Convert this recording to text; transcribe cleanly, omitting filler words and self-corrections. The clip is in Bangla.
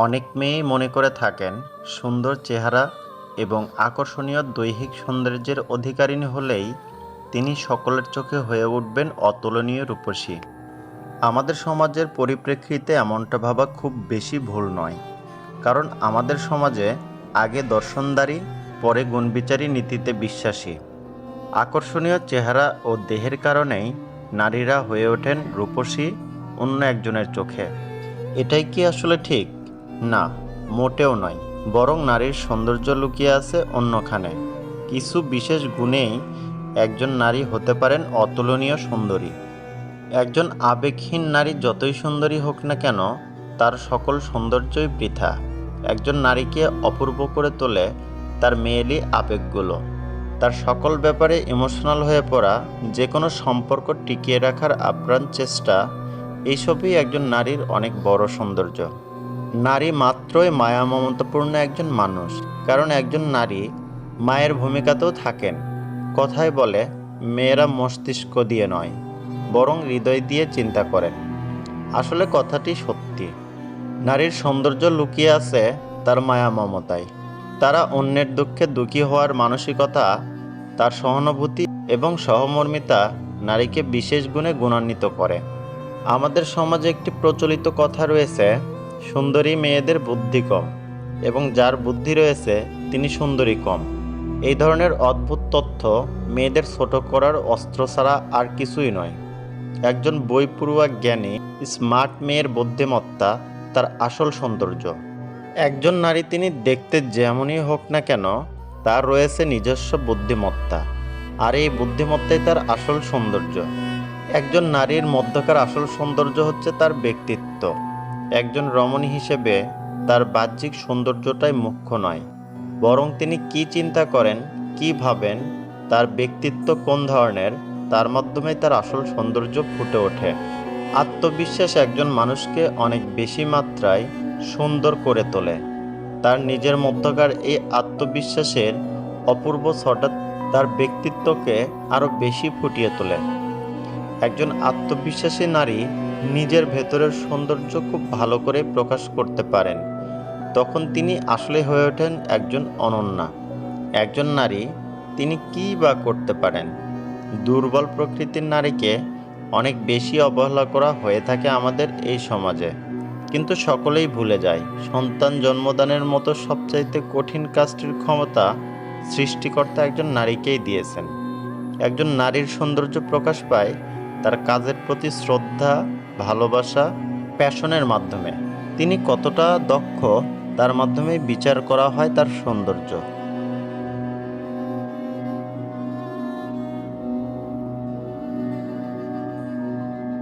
অনেক মেয়েই মনে করে থাকেন সুন্দর চেহারা এবং আকর্ষণীয় দৈহিক সৌন্দর্যের অধিকারিণী হলেই তিনি সকলের চোখে হয়ে উঠবেন অতুলনীয় রূপসী। আমাদের সমাজের পরিপ্রেক্ষিতে এমনটা ভাবা খুব বেশি ভুল নয়, কারণ আমাদের সমাজে আগে দর্শনদারি, পরে গুণবিচারী নীতিতে বিশ্বাসী। আকর্ষণীয় চেহারা ও দেহের কারণেই নারীরা হয়ে ওঠেন রূপসী অন্য একজনের চোখে। এটাই কি আসলে ঠিক? না, মোটেও নয়। বরং নারীর সৌন্দর্য লুকিয়ে আছে অন্যখানে। কিছু বিশেষ গুণেই একজন নারী হতে পারেন অতুলনীয় সুন্দরী। একজন আবেগহীন নারী যতই সুন্দরী হোক না কেন, তার সকল সৌন্দর্যই বৃথা। একজন নারীকে অপূর্ব করে তোলে তার মেয়েলি আবেগগুলো। তার সকল ব্যাপারে ইমোশনাল হয়ে পড়া, যে কোনো সম্পর্ক টিকিয়ে রাখার আপ্রাণ চেষ্টা, এইসবই একজন নারীর অনেক বড় সৌন্দর্য। নারী মাত্রই মায়া মমতাপূর্ণ একজন মানুষ, কারণ একজন নারী মায়ের ভূমিকাতেও থাকেন। কথায় বলে, মেয়েরা মস্তিষ্ক দিয়ে নয়, বরং হৃদয় দিয়ে চিন্তা করেন। আসলে কথাটি সত্যি। নারীর সৌন্দর্য লুকিয়ে আছে তার মায়া মমতায়। তারা অন্যের দুঃখে দুঃখী হওয়ার মানসিকতা, তার সহানুভূতি এবং সহমর্মিতা নারীকে বিশেষ গুণে গুণান্বিত করে। আমাদের সমাজে একটি প্রচলিত কথা রয়েছে, সুন্দরী মেয়েদের বুদ্ধি কম এবং যার বুদ্ধি রয়েছে তিনি সুন্দরী কম। এই ধরনের অদ্ভুত তথ্য মেয়েদের ছোট করার অস্ত্র ছাড়া আর কিছুই নয়। একজন বই পড়ুয়া জ্ঞানী স্মার্ট মেয়ের বুদ্ধিমত্তা তার আসল সৌন্দর্য। একজন নারী তিনি দেখতে যেমনই হোক না কেন, তার রয়েছে নিজস্ব বুদ্ধিমত্তা, আর এই বুদ্ধিমত্তাই তার আসল সৌন্দর্য। একজন নারীর মধ্যকার আসল সৌন্দর্য হচ্ছে তার ব্যক্তিত্ব। একজন রমণী হিসেবে তার বাহ্যিক সৌন্দর্যটাই মুখ্য নয়, বরং তিনি কি চিন্তা করেন, কি ভাবেন, তার ব্যক্তিত্ব কোন ধরনের, তার মাধ্যমে তার আসল সৌন্দর্য ফুটে ওঠে। আত্মবিশ্বাস একজন মানুষকে অনেক বেশি মাত্রায় সুন্দর করে তোলে। তার নিজের মধ্যকার এই আত্মবিশ্বাসের অপূর্ব ছটা তার ব্যক্তিত্বকে আরও বেশি ফুটিয়ে তোলে। একজন আত্মবিশ্বাসী নারী নিজের ভেতরের সৌন্দর্য খুব ভালো করে প্রকাশ করতে পারেন। তখন তিনি আসলে হয়ে ওঠেন একজন অনন্যা। একজন নারী তিনি কী বা করতে পারেন? দুর্বল প্রকৃতির নারীকে অনেক বেশি অবহেলা করা হয়ে থাকে আমাদের এই সমাজে। কিন্তু সকলেই ভুলে যায়, সন্তান জন্মদানের মতো সবচাইতে কঠিন কাজটির ক্ষমতা সৃষ্টিকর্তা একজন নারীকেই দিয়েছেন। একজন নারীর সৌন্দর্য প্রকাশ পায় তার কাজের প্রতি শ্রদ্ধা, ভালোবাসা, প্যাশনের মাধ্যমে। তিনি কতটা দক্ষ, তার মাধ্যমেই বিচার করা হয় তার সৌন্দর্য।